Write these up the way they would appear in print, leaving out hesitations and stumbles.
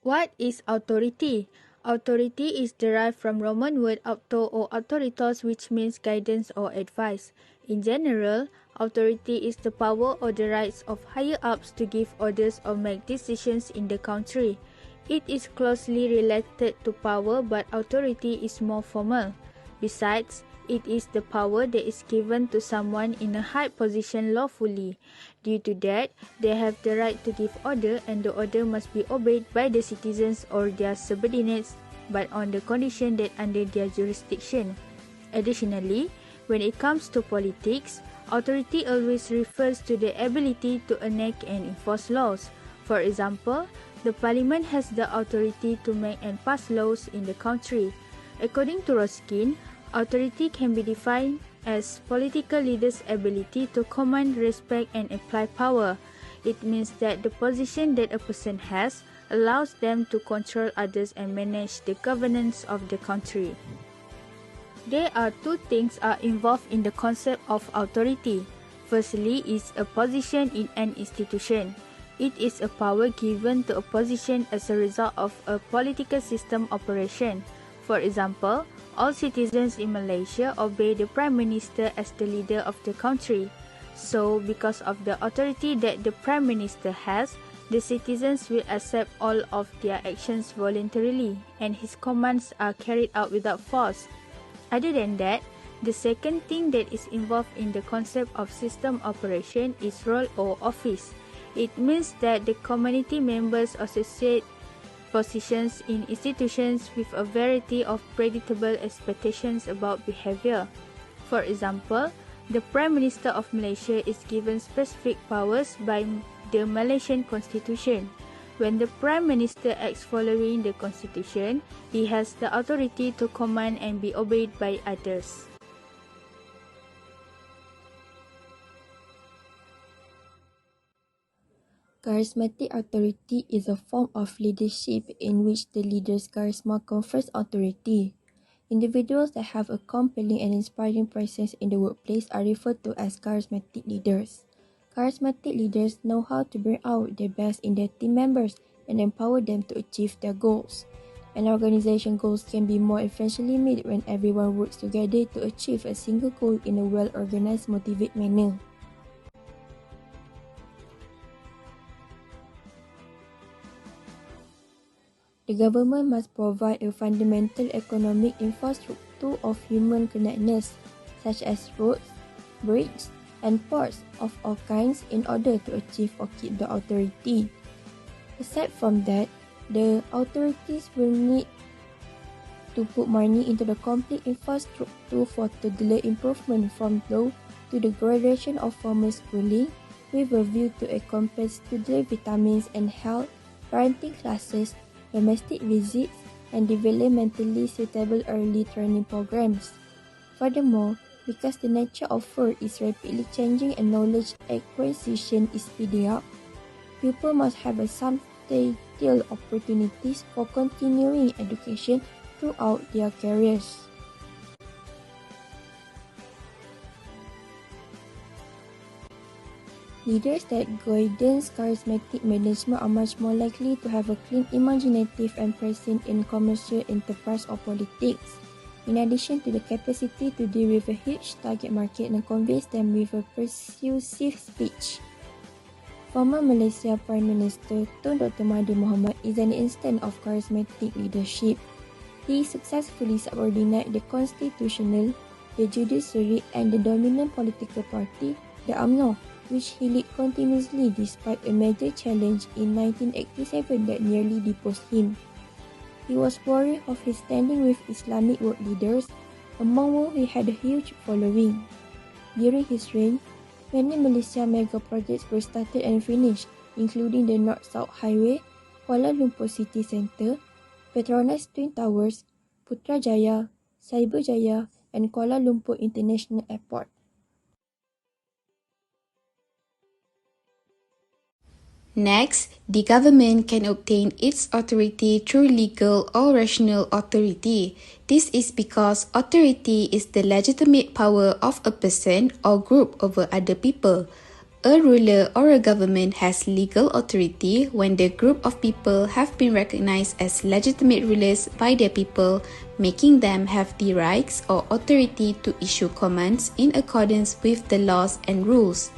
What is authority? Authority is derived from Roman word auctor or authoritas, which means guidance or advice. In general, authority is the power or the rights of higher-ups to give orders or make decisions in the country. It is closely related to power, but authority is more formal. Besides, it is the power that is given to someone in a high position lawfully. Due to that, they have the right to give order, and the order must be obeyed by the citizens or their subordinates, but on the condition that under their jurisdiction. Additionally, when it comes to politics, authority always refers to the ability to enact and enforce laws. For example, the parliament has the authority to make and pass laws in the country. According to Ruskin, authority can be defined as political leaders' ability to command, respect, and apply power. It means that the position that a person has allows them to control others and manage the governance of the country. There are two things are involved in the concept of authority. Firstly is a position in an institution. It is a power given to a position as a result of a political system operation. For example, all citizens in Malaysia obey the Prime Minister as the leader of the country. So, because of the authority that the Prime Minister has, the citizens will accept all of their actions voluntarily, and his commands are carried out without force. Other than that, the second thing that is involved in the concept of system operation is role or office. It means that the community members associate positions in institutions with a variety of predictable expectations about behavior. For example, the Prime Minister of Malaysia is given specific powers by the Malaysian Constitution. When the Prime Minister acts following the Constitution, he has the authority to command and be obeyed by others. Charismatic authority is a form of leadership in which the leader's charisma confers authority. Individuals that have a compelling and inspiring presence in the workplace are referred to as charismatic leaders. Charismatic leaders know how to bring out the best in their team members and empower them to achieve their goals. An organization's goals can be more efficiently met when everyone works together to achieve a single goal in a well-organized, motivated manner. The government must provide a fundamental economic infrastructure of human connectedness, such as roads, bridges, and ports of all kinds in order to achieve or keep the authority. Aside from that, the authorities will need to put money into the complete infrastructure for toddler improvement from law to the graduation of formal schooling, with a view to encompass toddler vitamins and health, parenting classes, domestic visits, and developmentally suitable early training programs. Furthermore, because the nature of work is rapidly changing and knowledge acquisition is speeding up, people must have a substantial opportunities for continuing education throughout their careers. Leaders that guidance charismatic management are much more likely to have a clean, imaginative, and present in commercial enterprise or politics. In addition to the capacity to deal with a huge target market and convince them with a persuasive speech. Former Malaysia Prime Minister Tun Dr. Mahathir Mohamad is an instance of charismatic leadership. He successfully subordinated the constitutional, the judiciary, and the dominant political party, the UMNO, which he led continuously despite a major challenge in 1987 that nearly deposed him. He was worried of his standing with Islamic world leaders, among whom he had a huge following. During his reign, many Malaysia mega projects were started and finished, including the North-South Highway, Kuala Lumpur City Centre, Petronas Twin Towers, Putrajaya, Cyberjaya, and Kuala Lumpur International Airport. Next, the government can obtain its authority through legal or rational authority. This is because authority is the legitimate power of a person or group over other people. A ruler or a government has legal authority when the group of people have been recognized as legitimate rulers by their people, making them have the rights or authority to issue commands in accordance with the laws and rules.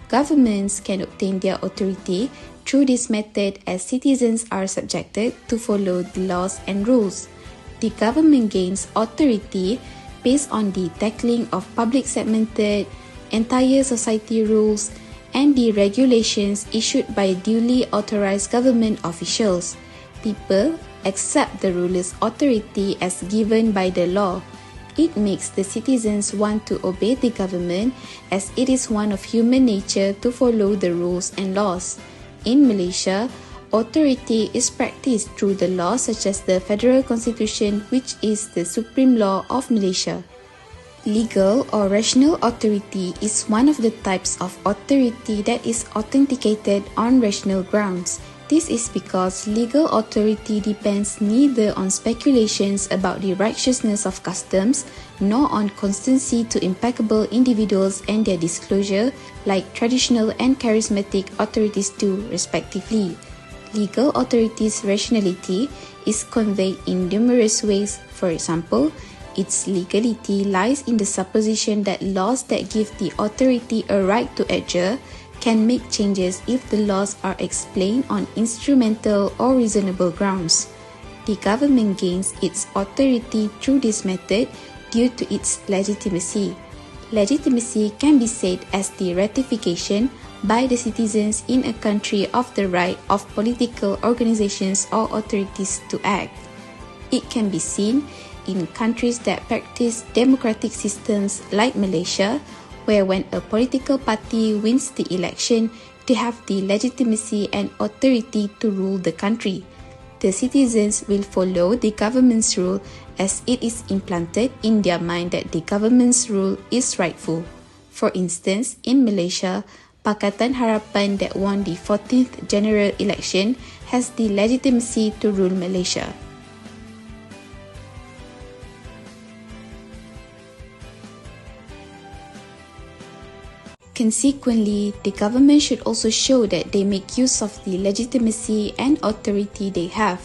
Governments can obtain their authority through this method as citizens are subjected to follow the laws and rules. The government gains authority based on the tackling of public segmented, entire society rules, and the regulations issued by duly authorized government officials. People accept the ruler's authority as given by the law. It makes the citizens want to obey the government as it is one of human nature to follow the rules and laws. In Malaysia, authority is practiced through the law such as the Federal Constitution, which is the supreme law of Malaysia. Legal or rational authority is one of the types of authority that is authenticated on rational grounds. This is because legal authority depends neither on speculations about the righteousness of customs nor on constancy to impeccable individuals and their disclosure, like traditional and charismatic authorities do, respectively. Legal authority's rationality is conveyed in numerous ways. For example, its legality lies in the supposition that laws that give the authority a right to adjure can make changes if the laws are explained on instrumental or reasonable grounds. The government gains its authority through this method due to its legitimacy. Legitimacy can be said as the ratification by the citizens in a country of the right of political organizations or authorities to act. It can be seen in countries that practice democratic systems like Malaysia, where when a political party wins the election, they have the legitimacy and authority to rule the country. The citizens will follow the government's rule as it is implanted in their mind that the government's rule is rightful. For instance, in Malaysia, Pakatan Harapan that won the 14th general election has the legitimacy to rule Malaysia. Consequently, the government should also show that they make use of the legitimacy and authority they have.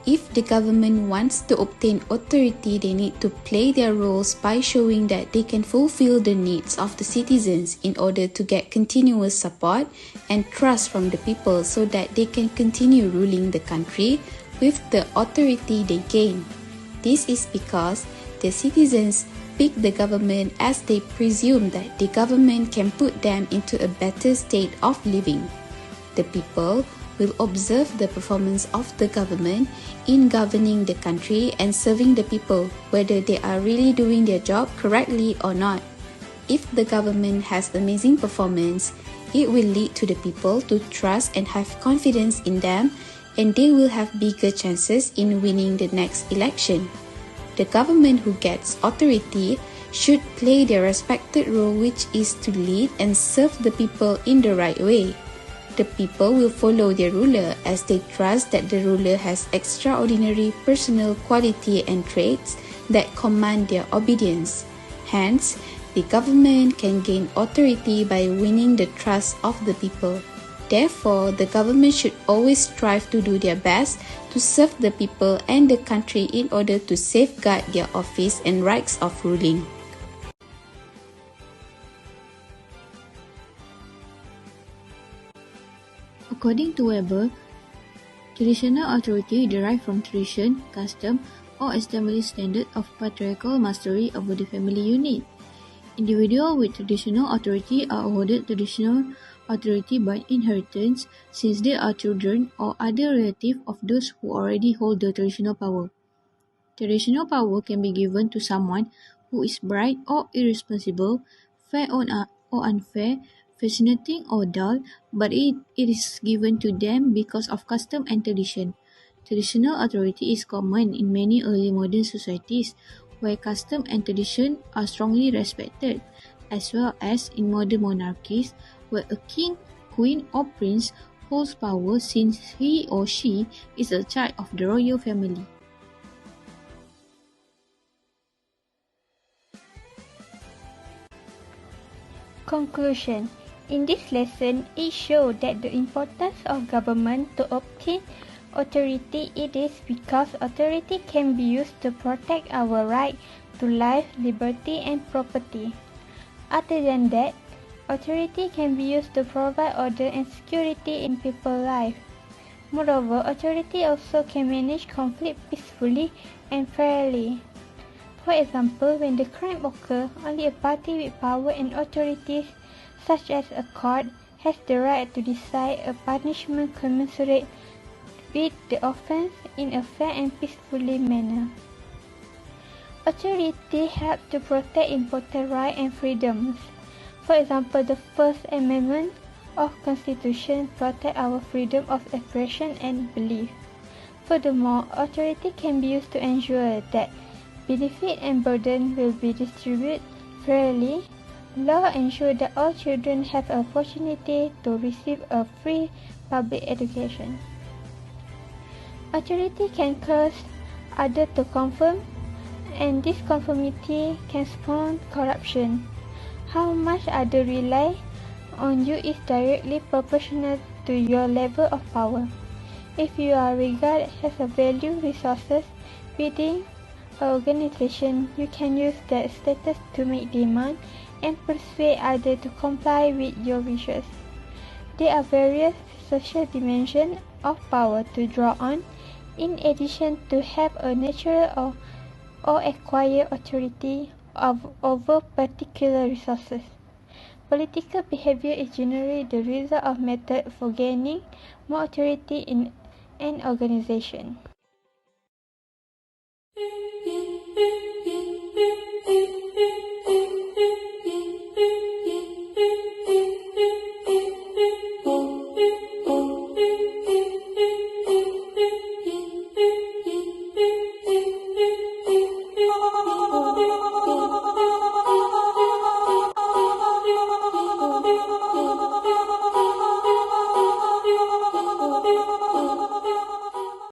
If the government wants to obtain authority, they need to play their roles by showing that they can fulfill the needs of the citizens in order to get continuous support and trust from the people so that they can continue ruling the country with the authority they gain. This is because the citizens pick the government as they presume that the government can put them into a better state of living. The people will observe the performance of the government in governing the country and serving the people, whether they are really doing their job correctly or not. If the government has amazing performance, it will lead to the people to trust and have confidence in them, and they will have bigger chances in winning the next election. The government who gets authority should play their respected role, which is to lead and serve the people in the right way. The people will follow their ruler as they trust that the ruler has extraordinary personal quality and traits that command their obedience. Hence, the government can gain authority by winning the trust of the people. Therefore, the government should always strive to do their best to serve the people and the country in order to safeguard their office and rights of ruling. According to Weber, traditional authority derived from tradition, custom, or established standard of patriarchal mastery over the family unit. Individuals with traditional authority are awarded traditional authority by inheritance since they are children or other relatives of those who already hold the traditional power. Traditional power can be given to someone who is bright or irresponsible, fair or unfair, fascinating or dull, but it is given to them because of custom and tradition. Traditional authority is common in many early modern societies where custom and tradition are strongly respected, as well as in modern monarchies where a king, queen, or prince holds power since he or she is a child of the royal family. Conclusion. In this lesson, it showed that the importance of government to obtain authority. It is because authority can be used to protect our right to life, liberty, and property. Other than that, authority can be used to provide order and security in people's lives. Moreover, authority also can manage conflict peacefully and fairly. For example, when the crime occurs, only a party with power and authority, such as a court, has the right to decide a punishment commensurate with the offence in a fair and peaceful manner. Authority helps to protect important rights and freedoms. For example, the First Amendment of Constitution protects our freedom of expression and belief. Furthermore, authority can be used to ensure that benefit and burden will be distributed fairly. Law ensures that all children have an opportunity to receive a free public education. Authority can cause others to conform, and this conformity can spawn corruption. How much others rely on you is directly proportional to your level of power. If you are regarded as a valued resource within an organization, you can use that status to make demands and persuade others to comply with your wishes. There are various social dimensions of power to draw on, in addition to have a natural or acquired authority over particular resources. Political behavior is generally the result of methods for gaining more authority in an organization.